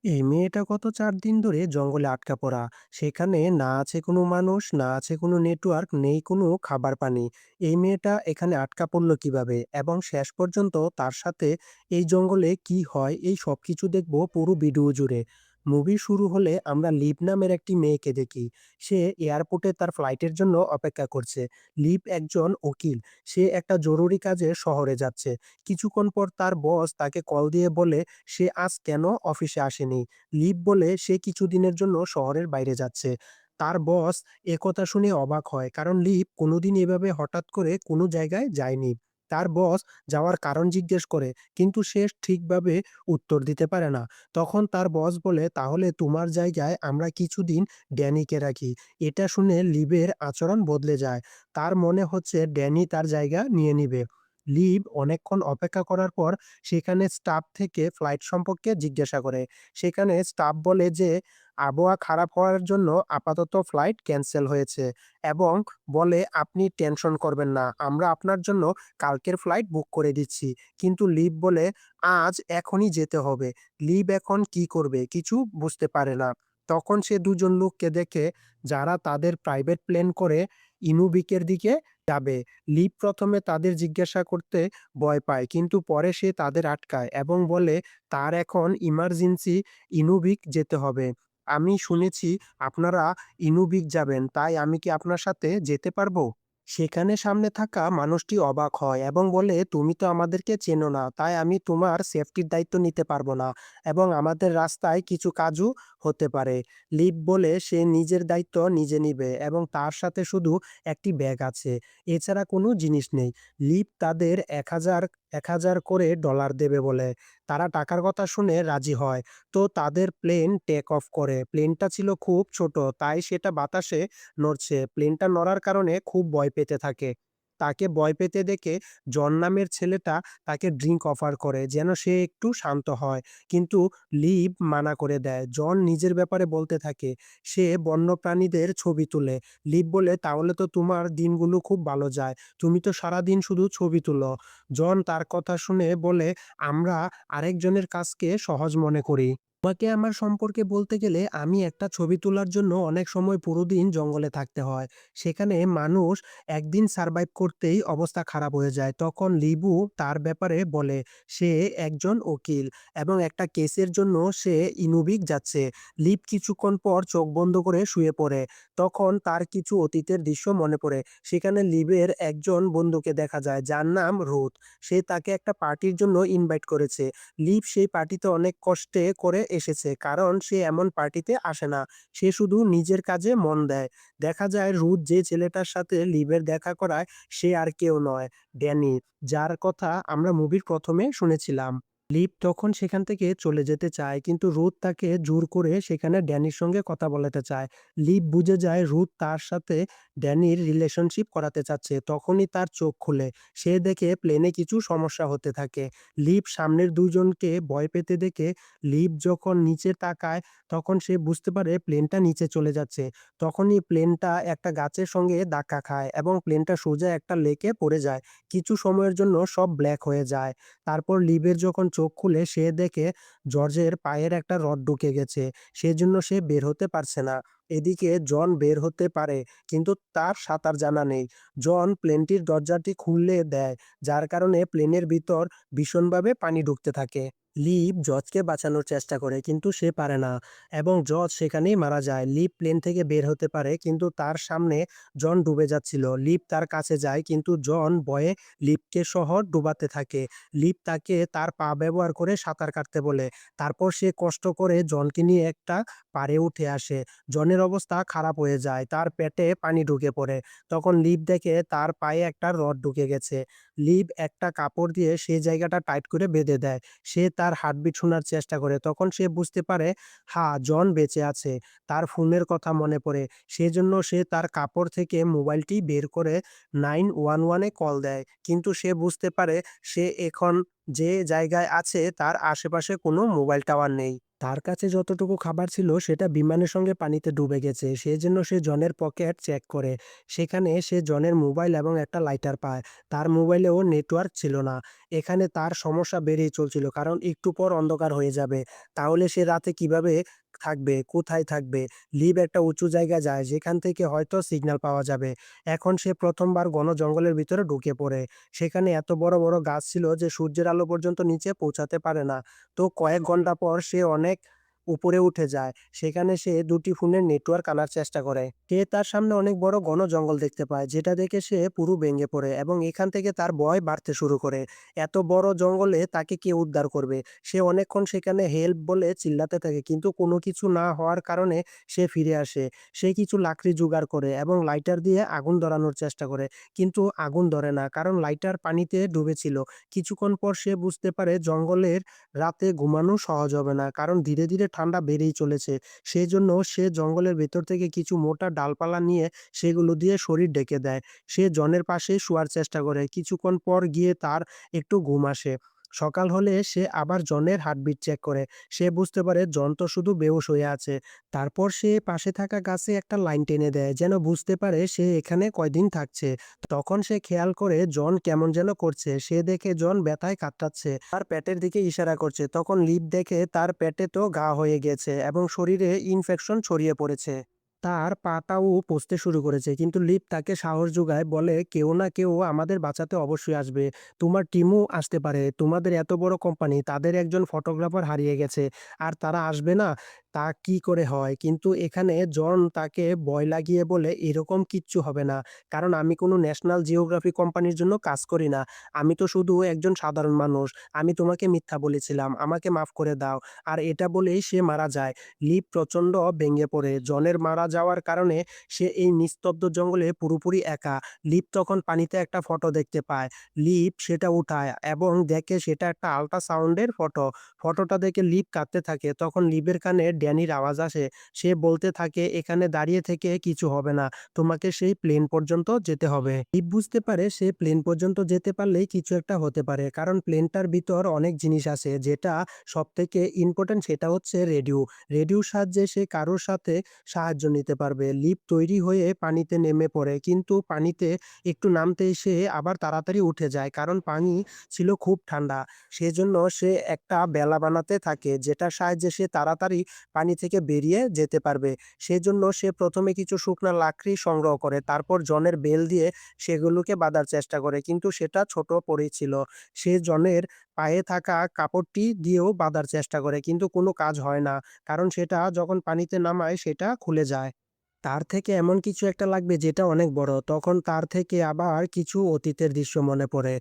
এই মেয়েটা গত ৪ দিন ধরে জঙ্গলে আটকা পড়া। সেখানে না আছে কোনো মানুষ, না আছে কোনো নেটওয়ার্ক, নেই কোনো খাবার পানি। এই মেয়েটা এখানে আটকা পড়ল কিভাবে? এবং শেষ পর্যন্ত তার সাথে এই জঙ্গলে কি হয় এই সবকিছু দেখবো পুরো ভিডিও জুড়ে। মুভি শুরু হলে আমরা লিভ নামের একটি মেয়েকে দেখি। সে এয়ারপোর্টে তার ফ্লাইটের জন্য অপেক্ষা করছে। লিভ একজন উকিল। সে একটা জরুরি কাজে শহরে যাচ্ছে। কিছুক্ষণ পর তার বস তাকে কল দিয়ে বলে সে আজ কেন অফিসে আসেনি। লিভ বলে সে কিছুদিনের জন্য শহরের বাইরে যাচ্ছে। তার বস একথা শুনে অবাক হয়, কারণ লিভ কোনোদিন এভাবে হঠাৎ করে কোনো জায়গায় যায়নি। তার বস যাওয়ার কারণ জিজ্ঞেস করে, কিন্তু সে ঠিকভাবে উত্তর দিতে পারে না। তখন তার বস বলে, তাহলে তোমার জায়গায় আমরা কিছুদিন ড্যানিকে রাখি। এটা শুনে লিভের আচরণ বদলে যায়। তার মনে হচ্ছে ড্যানি তার জায়গা নিয়ে নিবে। লিভ অনেকক্ষণ অপেক্ষা করার পর সেখানে স্টাফ থেকে ফ্লাইট সম্পর্কে জিজ্ঞাসা করে। সেখানে স্টাফ বলে যে আবহাওয়া খারাপ হওয়ার জন্য আপাতত ফ্লাইট ক্যান্সেল হয়েছে, এবং বলে আপনি টেনশন করবেন না, আমরা আপনার জন্য কালকের ফ্লাইট বুক করে দিচ্ছি। কিন্তু লিভ বলে আজ এখনই যেতে হবে। লিভ এখন কি করবে কিছু বুঝতে পারে না। তখন সে দুজন লোককে দেখে যারা তাদের প্রাইভেট প্লেন করে ইনুবিকের দিকে যাবে। লিভ প্রথমে তাদের জিজ্ঞাসা করতে ভয় পায়, কিন্তু পরে সে তাদের আটকায় এবং বলে তার এখন ইমার্জেন্সি ইনুবিক যেতে হবে। আমি শুনেছি আপনারা ইনুবিক যাবেন, তাই আমি কি আপনার সাথে যেতে পারবো? সেখানে সামনে থাকা মানুষটি অবাক হয় এবং বলে, তুমি তো আমাদেরকে চেনো না, তাই আমি তোমার সেফটির দায়িত্ব নিতে পারবো না, এবং আমাদের রাস্তায় কিছু কাজও হতে পারে। লিভ বলে সে নিজের দায়িত্ব নিজে নিবে এবং তার সাথে শুধু একটি ব্যাগ আছে, এছাড়া কোনো জিনিস নেই। লিভ তাদের ১,০০০ করে ডলার দেবে বলে। তারা টাকার কথা শুনে রাজি হয়। তো তাদের প্লেন টেক অফ করে। প্লেনটা ছিল খুব ছোট, তাই সেটা বাতাসে নড়ছে। প্লেনটা নড়ার কারণে খুব ভয় পেতে থাকে। তাকে ভয় পেতে দেখে জন নামের ছেলেটা তাকে ড্রিংক অফার করে যেন সে একটু শান্ত হয়। কিন্তু লিভ মানা করে দেয়। জন নিজের ব্যাপারে বলতে থাকে। সে বন্যপ্রাণীদের ছবি তুলে। লিভ বলে, তাহলে তো তোমার দিনগুলো খুব ভালো যায়। তুমি তো সারাদিন শুধু ছবি তুলো। জন তার কথা শুনে বলে, আমরা আরেকজনের কাজকে সহজ মনে করি। তোমাকে আমার সম্পর্কে বলতে গেলে আমি একটা ছবি তোলার জন্য অনেক সময় পুরো দিন জঙ্গলে থাকতে হয়। সেখানে মানুষ একদিন সারভাইভ করতেই অবস্থা খারাপ হয়ে যায়। তখন লিবু তার ব্যাপারে বলে সে একজন উকিল এবং একটা কেসের জন্য সে ইনুবিক যাচ্ছে। লিভ কিছুক্ষণ পর চোখ বন্ধ করে শুয়ে পড়ে। তখন তার কিছু অতীতের দৃশ্য মনে পড়ে। সেখানে লিভের একজন বন্ধুকে দেখা যায় যার নাম রুথ। সে তাকে একটা পার্টির জন্য ইনভাইট করেছে। লিভ সেই পার্টিতে অনেক কষ্টে করে এসেছে, কারণ সে এমন পার্টিতে আসে না। সে শুধু নিজের কাজে মন দেয়। দেখা যায় রুথ যে ছেলেটার সাথে লিভের দেখা করায় সে আর কেউ নয়, ড্যানি, যার কথা আমরা মুভির প্রথমে শুনেছিলাম। লিভ তখন সেখান থেকে চলে যেতে চায়, কিন্তু রুথ তাকে জোর করে সেখানে ড্যানির সঙ্গে কথা বলাতে চায়। লিভ বুঝে যায় রুথ তার সাথে ড্যানির রিলেশনশিপ করাতে চাচ্ছে। তখনই তার চোখ খুলে সে দেখে প্লেনে কিছু সমস্যা হতে থাকে। লিভ সামনের দুজনকে ভয় পেতে দেখে লিভ যখন নিচে তাকায় তখন সে বুঝতে পারে প্লেনটা নিচে চলে যাচ্ছে। তখনই প্লেনটা একটা গাছের সঙ্গে ধাক্কা খায় এবং প্লেনটা সোজা একটা লেকে পড়ে যায়। কিছু সময়ের জন্য সব ব্ল্যাক হয়ে যায়। তারপর লিভের যখন চোখ খুলে সে দেখে জর্জের পায়ের একটা রড ঢুকে গেছে। সেজন্য সে বের হতে পারছে না। এদিকে জন বের হতে পারে, কিন্তু তার সাঁতার জানা নেই। জন প্লেনটির দরজাটি খুলে দেয়, যার কারণে প্লেনের ভিতর ভীষণভাবে পানি ঢুকতে থাকে। লিভ জজকে বাঁচানোর চেষ্টা করে, কিন্তু সে পারে না এবং জজ সেখানেই মারা যায়। লিভ প্লেন থেকে বের হতে পারে, কিন্তু তার সামনে জন ডুবে যাচ্ছিল। লিভ তার কাছে যায়, কিন্তু জন ভয়ে লিভকে সহ ডুবাতে থাকে। লিভ তাকে তার পা ব্যবহার করে সাঁতার কাটতে বলে। তারপর সে কষ্ট করে জনকে নিয়ে একটা পাড়ে উঠে আসে। জনের অবস্থা খারাপ হয়ে যায়, তার পেটে পানি ঢুকে পড়ে। তখন লিভ দেখে তার পায়ে একটা রড ঢুকে গেছে। লিভ একটা কাপড় দিয়ে সেই জায়গাটা টাইট করে বেঁধে দেয়। সে তার হার্টবিট শোনার চেষ্টা করে। তখন সে বুঝতে পারে, হ্যাঁ, জন বেঁচে আছে। তার ফোনের কথা মনে পড়ে। সেজন্য সে তার কাপড় থেকে মোবাইলটি বের করে 911 এ কল দেয়। কিন্তু সে বুঝতে পারে সে এখন যে জায়গায় আছে তার আশেপাশে কোনো মোবাইল টাওয়ার নেই। তার কাছে যতটুকু খাবার ছিল সেটা বিমানের সঙ্গে পানিতে ডুবে গেছে। সেজন্য সে জনের পকেট চেক করে। সেখানে সে জনের মোবাইল এবং একটা লাইটার পায়। তার মোবাইলেও নেটওয়ার্ক ছিল না। এখানে তার সমস্যা বেড়েই চলছিল। কারণ একটু পর অন্ধকার হয়ে যাবে। তাহলে সে রাতে কিভাবে থাকবে? কোথায় থাকবে? লিভ একটা উঁচু জায়গায় যায় যেখান থেকে হয়তো সিগন্যাল পাওয়া যাবে। এখন সে ১ম বার ঘন জঙ্গলের ভিতরে ঢুকে পড়ে। সেখানে এত বড়, বড় গাছ ছিল যে সূর্যের আলো পর্যন্ত নিচে পৌঁছাতে পারে না। তো কয়েক ঘন্টা পর সে অনেক উপরে উঠে যায়। সেখানে সে ২ টি ফোনের নেটওয়ার্ক আনার চেষ্টা করে। সে তার সামনে অনেক বড় ঘন জঙ্গল দেখতে পায়, যেটা দেখে সে পুরো ভেঙে পড়ে এবং এখান থেকে তার ভয় বাড়তে শুরু করে। এত বড় জঙ্গলে তাকে কে উদ্ধার করবে? সে অনেকক্ষণ সেখানে হেল্প বলে চিল্লাতে থাকে, কিন্তু কোনো কিছু না হওয়ার কারণে সে ফিরে আসে। সে কিছু লাকড়ি জোগাড় করে এবং লাইটার দিয়ে আগুন ধরানোর চেষ্টা করে। কিন্তু আগুন ধরে না, কারণ লাইটার পানিতে ডুবেছিল। কিছুক্ষণ পর সে বুঝতে পারে জঙ্গলের রাতে ঘুমানো সহজ হবে না। কারণ ধীরে, ধীরে ঠান্ডা বেড়েই চলেছে। সেজন্য সে জঙ্গলের ভেতর থেকে কিছু মোটা ডালপালা নিয়ে সেগুলো দিয়ে শরীর ঢেকে দেয়। সে জনের পাশে শোয়ার চেষ্টা করে। কিছুক্ষণ পর গিয়ে তার একটু ঘুম আসে। সকাল হলে সে আবার জনের হার্টবিট চেক করে। সে বুঝতে পারে জন তো শুধু বেহুশ হয়ে আছে। তারপর সে পাশে থাকা গাছে একটা লাইন টেনে দেয়, যেন বুঝতে পারে সে এখানে কয়দিন থাকছে। তখন সে খেয়াল করে জন কেমন যেন করছে। সে দেখে জন ব্যথায় কাতরাচ্ছে। তার পেটের দিকে ইশারা করছে। তখন লিভ দেখে তার পেটে তো ঘা হয়ে গেছে এবং শরীরে ইনফেকশন ছড়িয়ে পড়েছে। তার পাটাও পচতে শুরু করেছে। কিন্তু লিভ তাকে সাহস যোগায়, বলে, "কেউ না কেউ আমাদের বাঁচাতে অবশ্যই আসবে। তোমার টিমও আসতে পারে। তোমাদের এত বড় কোম্পানি, তাদের একজন ফটোগ্রাফার হারিয়ে গেছে। আর তারা আসবে না? তা কি করে হয়?" কিন্তু এখানে জন তাকে ভয় লাগিয়ে বলে, "এরকম কিচ্ছু হবে না। কারণ আমি কোনো ন্যাশনাল জিওগ্রাফি কোম্পানির জন্য কাজ করি না। আমি তো শুধু একজন সাধারণ মানুষ। আমি তোমাকে মিথ্যা বলেছিলাম। আমাকে মাফ করে দাও।" আর এটা বলেই সে মারা যায়। লিভ প্রচণ্ড ভেঙে পড়ে। জনের মারা যাওয়ার কারণে সে এই নিস্তব্ধ জঙ্গলে পুরোপুরি একা। লিভ তখন পানিতে একটা ফটো দেখতে পায়। লিভ সেটা উঠায় এবং দেখে সেটা একটা আল্ট্রাসাউন্ডের ফটো। ফটোটা দেখে লিভ কাঁদতে থাকে। তখন লিভের কানে ড্যানির আওয়াজ আসে। সে বলতে থাকে, "এখানে দাঁড়িয়ে থেকে কিছু হবে না। তোমাকে সেই প্লেন পর্যন্ত যেতে হবে।" লিভ বুঝতে পারে সে প্লেন পর্যন্ত যেতে পারলেই কিছু একটা হতে পারে। কারণ প্লেনটার ভিতর অনেক জিনিস আছে, যেটা সবথেকে ইম্পোর্টেন্ট সেটা হচ্ছে রেডিও। রেডিওর সাহায্যে সে কারোর সাথে সাহায্য নিতে পারবে। লিফট তৈরি হয়ে পানিতে নেমে পড়ে। কিন্তু পানিতে একটু নামতেই সে আবার তাড়াতাড়ি উঠে যায়। কারণ পানি ছিল খুব ঠান্ডা। সেজন্য সে একটা বেলা বানাতে থাকে, যেটার সাহায্যে সে তাড়াতাড়ি পানি থেকে বেরিয়ে যেতে পারবে। সেজন্য সে ১ম এ কিছু শুকনা লাকড়ি সংগ্রহ করে। তারপর জনের বেল দিয়ে সেগুলোকে বাঁধার চেষ্টা করে। কিন্তু সেটা ছোট পড়েছিল। সে জনের পায়ে থাকা কাপড়টি দিয়েও বাঁধার চেষ্টা করে, কিন্তু কোনো কাজ হয় না। কারণ সেটা যখন পানিতে নামায় সেটা খুলে যায়। তার থেকে এমন কিছু একটা লাগবে যেটা অনেক বড়। তখন তার থেকে আবার কিছু অতীতের দৃশ্য মনে পড়ে।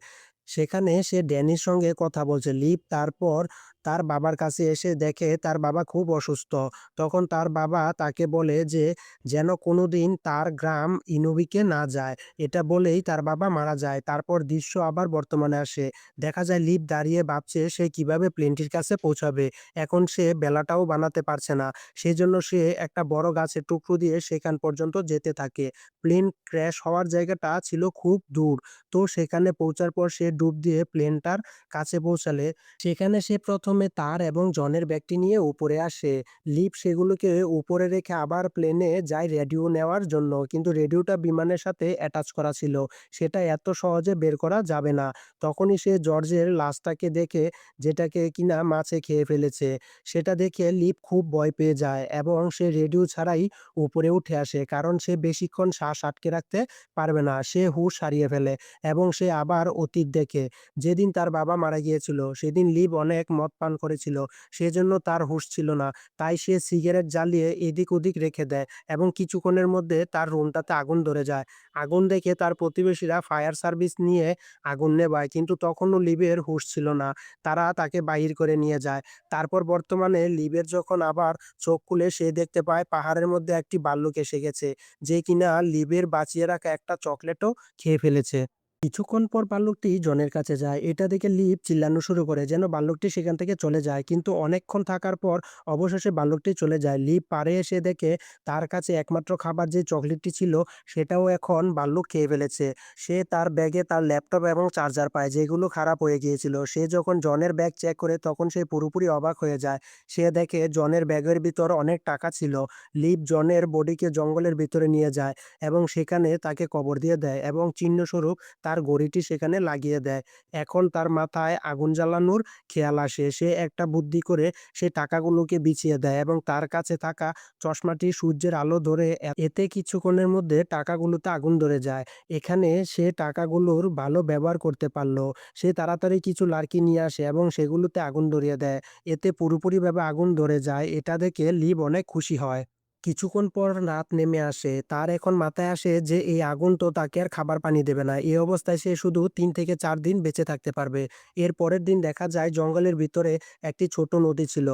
সেখানে সে ড্যানির সঙ্গে কথা বলছে। লিভ তারপর তার বাবার কাছে এসে দেখে তার বাবা খুব অসুস্থ। তখন তার বাবা তাকে বলে যে, যেন কোনোদিন তার গ্রাম ইনুবিকে না যায়। এটা বলেই তার বাবা মারা যায়। তারপর দৃশ্য আবার বর্তমানে আসে। দেখা যায় লিভ দাঁড়িয়ে ভাবছে সে কিভাবে প্লেনটির কাছে পৌঁছাবে। এখন সে বেলাটাও বানাতে পারছে না। সেজন্য সে একটা বড় গাছের টুকরো দিয়ে সেখান পর্যন্ত যেতে থাকে। প্লেন ক্র্যাশ হওয়ার জায়গাটা ছিল খুব দূর। তো সেখানে পৌঁছার পর সে ডুব দিয়ে প্লেনটার কাছে পৌঁছালে সেখানে সে ১ম এ তার এবং জনের ব্যাগটি নিয়ে উপরে আসে। লিভ সেগুলোকে উপরে রেখে আবার প্লেনে যায় রেডিও নেওয়ার জন্য। কিন্তু রেডিওটা বিমানের সাথে অ্যাটাচ করা ছিল। সেটা এত সহজে বের করা যাবে না। তখনই সে জর্জের লাশটাকে দেখে, যেটাকে কিনা মাছে খেয়ে ফেলেছে। সেটা দেখে লিভ খুব ভয় পেয়ে যায় এবং সে রেডিও ছাড়াই উপরে উঠে আসে। কারণ সে বেশিক্ষণ শ্বাস আটকে রাখতে পারবে না। সে হুঁশ হারিয়ে ফেলে এবং সে আবার অতীত দেখে। যেদিন তার বাবা মারা গিয়েছিল, সেদিন লিভ অনেক মদ পান করেছিল। সেজন্য তার হুঁশ ছিল না। তাই সে সিগারেট জ্বালিয়ে এদিক ওদিক রেখে দেয় এবং কিছুক্ষণের মধ্যে তার রুমটাতে আগুন ধরে যায়। আগুন দেখে তার প্রতিবেশীরা ফায়ার সার্ভিস নিয়ে আগুন নেভায়, কিন্তু তখনও লিভের হুঁশ ছিল না। তারা তাকে বাহির করে নিয়ে যায়। তারপর বর্তমানে লিভের যখন আবার চোখ খুলে সে দেখতে পায় পাহাড়ের মধ্যে একটি ভাল্লুক এসে গেছে, যে কিনা লিভের বাঁচিয়ে রাখা একটা চকলেটও খেয়ে ফেলেছে। কিছুক্ষণ পর ভাল্লুকটি জনের কাছে যায়। এটা দেখে লিপ চিল্লানো শুরু করে যেন ভাল্লুকটি সেখান থেকে চলে যায়। কিন্তু অনেকক্ষণ থাকার পর অবশেষে ভাল্লুকটি চলে যায়। লিপ পাড়ে এসে দেখে তার কাছে একমাত্র খাবার যে চকলেটটি ছিল সেটাও এখন ভাল্লুক খেয়ে ফেলেছে। সে তার ব্যাগে তার ল্যাপটপ এবং চার্জার পায় যেগুলো খারাপ হয়ে গিয়েছিল। সে যখন জনের ব্যাগ চেক করে তখন সে পুরোপুরি অবাক হয়ে যায়। সে দেখে জনের ব্যাগের ভিতর অনেক টাকা ছিল। লিপ জনের বডিকে জঙ্গলের ভিতরে নিয়ে যায় এবং সেখানে তাকে কবর দিয়ে দেয় এবং চিহ্নস্বরূপ তার ঘড়িটি সেখানে লাগিয়ে দেয়। এখন তার মাথায় আগুন জ্বালানোর খেয়াল আসে। সে একটা বুদ্ধি করে সে টাকাগুলোকে বিছিয়ে দেয় এবং তার কাছে থাকা চশমাটি সূর্যের আলো ধরে এতে কিছুক্ষণের মধ্যে টাকাগুলোতে আগুন ধরে যায়। এখানে সে টাকাগুলোর ভালো ব্যবহার করতে পারল। সে তাড়াতাড়ি কিছু লার্কি নিয়ে আসে এবং সেগুলোতে আগুন ধরিয়ে দেয়। এতে পুরোপুরিভাবে আগুন ধরে যায়। এটা দেখে লিভ অনেক খুশি হয়। কিছুক্ষণ পর রাত নেমে আসে। তার এখন মাথায় আসে যে এই আগুন তো তাকে আর খাবার পানি দেবে না। এই অবস্থায় সে শুধু ৩ থেকে ৪ দিন বেঁচে থাকতে পারবে। এর পরের দিন দেখা যায় জঙ্গলের ভিতরে একটি ছোট নদী ছিল।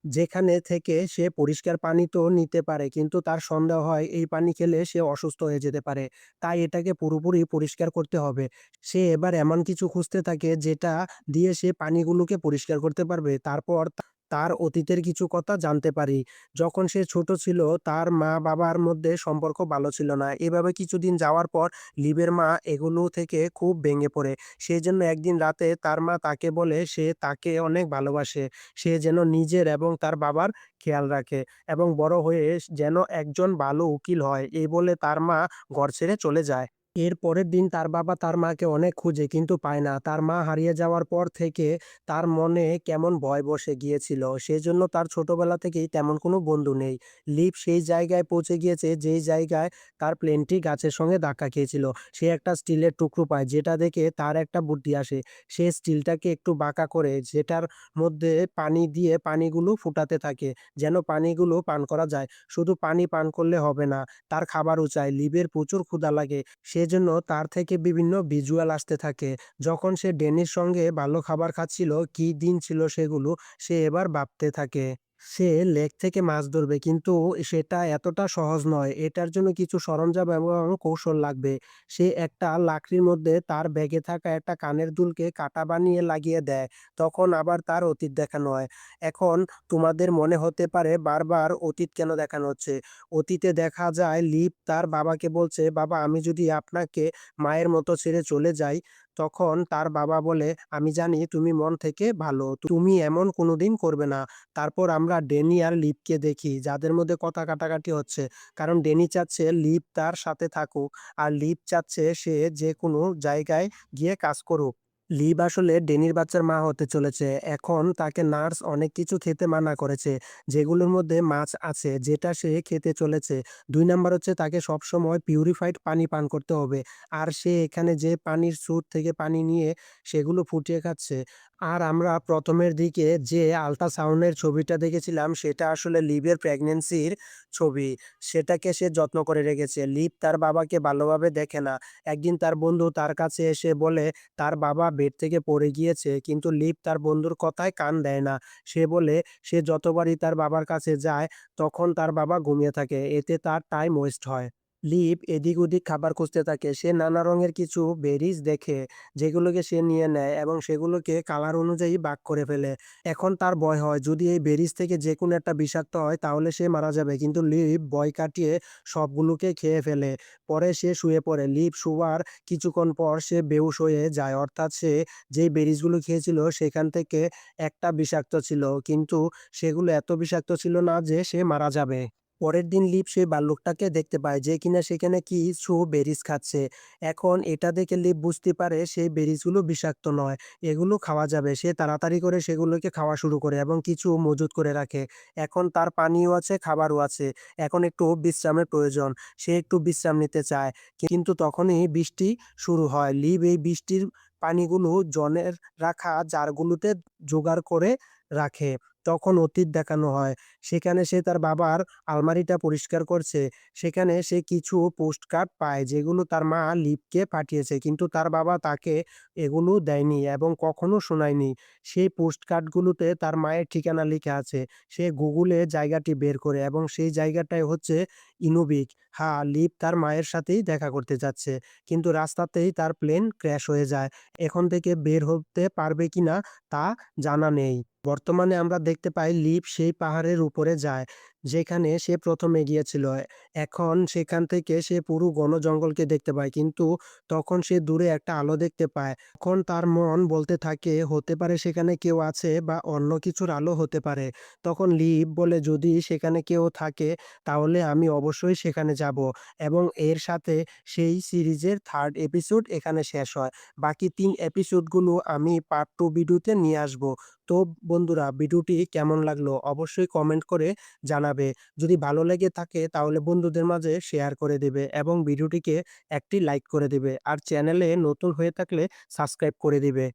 যেখানে থেকে সে পরিষ্কার পানি তো নিতে পারে কিন্তু তার সন্দেহ হয় এই পানি খেলে সে অসুস্থ হয়ে যেতে পারে। তাই এটাকে পুরোপুরি পরিষ্কার করতে হবে। সে এবার এমন কিছু খুঁজতে থাকে যেটা দিয়ে সে পানিগুলোকে পরিষ্কার করতে পারবে। তারপর তার অতীতের কিছু কথা জানতে পারি। যখন সে ছোট ছিল তার মা-বাবার মধ্যে সম্পর্ক ভালো ছিল না। এভাবে কিছুদিন যাওয়ার পর লিবের মা এগুলো থেকে খুব ভেঙে পড়ে। সেজন্য একদিন রাতে তার মা তাকে বলে সে তাকে অনেক ভালোবাসে। সে যেন নিজের এবং তার বাবার খেয়াল রাখে এবং বড় হয়ে যেন একজন ভালো উকিল হয়। এই বলে তার মা ঘর ছেড়ে চলে যায়। এর পরের দিন তার বাবা তার মাকে অনেক খুঁজে কিন্তু পায় না। তার মা হারিয়ে যাওয়ার পর থেকে তার মনে কেমন ভয় বসে গিয়েছিল। সেজন্য তার ছোটবেলা থেকেই তেমন কোনো বন্ধু নেই। লিভ সেই জায়গায় পৌঁছে গিয়েছে যেই জায়গায় তার প্লেনটি গাছের সঙ্গে ধাক্কা খেয়েছিল। সে একটা স্টিলের টুকরো পায় যেটা দেখে তার একটা বুদ্ধি আসে। সে স্টিলটাকে একটু বাঁকা করে যেটার মধ্যে পানি দিয়ে পানিগুলো ফুটাতে থাকে যেন পানিগুলো পান করা যায়। শুধু পানি পান করলে হবে না, তার খাবারও চাই। লিভের প্রচুর ক্ষুধা লাগে। সেজন্য তার থেকে বিভিন্ন ভিজুয়াল আসতে থাকে। যখন সে ড্যানির সঙ্গে ভালো খাবার খাচ্ছিল, কি দিন ছিল সেগুলো, সে এবার ভাবতে থাকে। সে লেক থেকে মাছ ধরবে কিন্তু সেটা এতটা সহজ নয়। এটার জন্য কিছু সরঞ্জাম এবং কৌশল লাগবে। সে একটা লাকড়ির মধ্যে তার ব্যাগে থাকা একটা কানের দুলকে কাঁটা বানিয়ে লাগিয়ে দেয়। তখন আবার তার অতীত দেখানো হয়। এখন তোমাদের মনে হতে পারে বারবার অতীত কেন দেখানো হচ্ছে? অতীতে দেখা যায় লিপ তার বাবাকে বলছে, "বাবা আমি যদি আপনাকে মায়ের মতো ছেড়ে চলে যাই" তখন তার বাবা বলে, "আমি জানি তুমি মন থেকে ভালো। তুমি এমন কোনোদিন করবে না।" তারপর আমরা ড্যানি আর লিপকে দেখি যাদের মধ্যে কথা কাটাকাটি হচ্ছে। কারণ ড্যানি চাচ্ছে লিপ তার সাথে থাকুক আর লিপ চাচ্ছে সে যেকোনো জায়গায় গিয়ে কাজ করুক। লিভ আসলে ডেনির বাচ্চার মা হতে চলেছে। এখন তাকে নার্স অনেক কিছু খেতে মানা করেছে। যেগুলোর মধ্যে মাছ আছে যেটা সে খেতে চলেছে। ২ নাম্বার হচ্ছে তাকে সবসময় পিউরিফাইড পানি পান করতে হবে। আর সে এখানে যে পানির স্রোত থেকে পানি নিয়ে সেগুলো ফুটিয়ে খাচ্ছে। আর আমরা ১ম এর দিকে যে আল্ট্রাসাউন্ড এর ছবিটা দেখেছিলাম সেটা আসলে লিভের প্রেগন্যান্সির ছবি। সেটাকে সে যত্ন করে রেখেছে। লিভ তার বাবাকে ভালোভাবে দেখে না। একদিন তার বন্ধু তার কাছে এসে বলে তার বাবা বেড থেকে পড়ে গিয়েছে কিন্তু লিভ তার বন্ধুর কথায় কান দেয় না। সে বলে সে যতবারই তার বাবার কাছে যায় তখন তার বাবা ঘুমিয়ে থাকে। এতে তার টাইম ওয়েস্ট হয়। লিভ এদিক ওদিক খাবার খুঁজতে থাকে। সে নানা রঙের কিছু বেরিজ দেখে যেগুলোকে সে নিয়ে নেয় এবং সেগুলোকে কালার অনুযায়ী ভাগ করে ফেলে। এখন তার ভয় হয় যদি এই বেরিজ থেকে যেকোনো একটা বিষাক্ত হয় তাহলে সে মারা যাবে। কিন্তু লিভ ভয় কাটিয়ে সবগুলোকে খেয়ে ফেলে। পরে সে শুয়ে পড়ে। লিভ শোয়ার কিছুক্ষণ পর সে বেহুশ হয়ে যায়। অর্থাৎ সে যেই বেরিজগুলো খেয়েছিল সেখান থেকে একটা বিষাক্ত ছিল। কিন্তু সেগুলো এত বিষাক্ত ছিল না যে সে মারা যাবে। পরের দিন লিভ সেই ভাল্লুকটাকে দেখতে পায় যে কিনা সেখানে কিছু বেরিজ খাচ্ছে। এখন এটা দেখে লিভ বুঝতে পারে সেই বেরিজগুলো বিষাক্ত নয়। এগুলো খাওয়া যাবে। সে তাড়াতাড়ি করে সেগুলোকে খাওয়া শুরু করে এবং কিছু মজুত করে রাখে। এখন তার পানিও আছে, খাবারও আছে। এখন একটু বিশ্রামের প্রয়োজন। সে একটু বিশ্রাম নিতে চায়। কিন্তু তখনই বৃষ্টি শুরু হয়। লিভ এই বৃষ্টির পানিগুলো জনের রাখা জারগুলোতে জোগাড় করে রাখে। তখন অতীত দেখানো হয়। সেখানে সে তার বাবার আলমারিটা পরিষ্কার করছে। সেখানে সে কিছু পোস্ট কার্ড পায় যেগুলো তার মা লিভকে পাঠিয়েছে। কিন্তু তার বাবা তাকে এগুলো দেয়নি এবং কখনো শোনায়নি। সেই পোস্ট কার্ডগুলোতে তার মায়ের ঠিকানা লিখা আছে। সে গুগলে জায়গাটি বের করে এবং সেই জায়গাটাই হচ্ছে ইনুবিক। হ্যাঁ, লিভ তার মায়ের সাথেই দেখা করতে যাচ্ছে। কিন্তু রাস্তাতেই তার প্লেন ক্র্যাশ হয়ে যায়। এখন থেকে বের হতে পারবে কিনা তা জানা নেই। বর্তমানে আমরা দেখতে পাই লিভ সেই পাহাড়ের উপরে যায়, যেখানে সে ১ম এ গিয়েছিল। এখন সেখান থেকে সে পুরো ঘন জঙ্গলকে দেখতে পায়। কিন্তু তখন সে দূরে একটা আলো দেখতে পায়। তখন তার মন বলতে থাকে, হতে পারে সেখানে কেউ আছে বা অন্য কিছুর আলো হতে পারে। তখন লিভ বলে, যদি সেখানে কেউ থাকে তাহলে আমি অবশ্যই সেখানে যাবো, এবং এর সাথে সেই সিরিজের 3rd এপিসোড এখানে শেষ হয়। বাকি ৩ এপিসোডগুলো আমি পার্ট 2 ভিডিওতে নিয়ে আসবো। তো বন্ধুরা, ভিডিওটি কেমন লাগলো অবশ্যই কমেন্ট করে জানাবে। যদি ভালো লেগে থাকে তাহলে বন্ধুদের মাঝে শেয়ার করে দিবে এবং ভিডিওটিকে একটি লাইক করে দিবে। আর চ্যানেলে নতুন হয়ে থাকলে সাবস্ক্রাইব করে দিবে।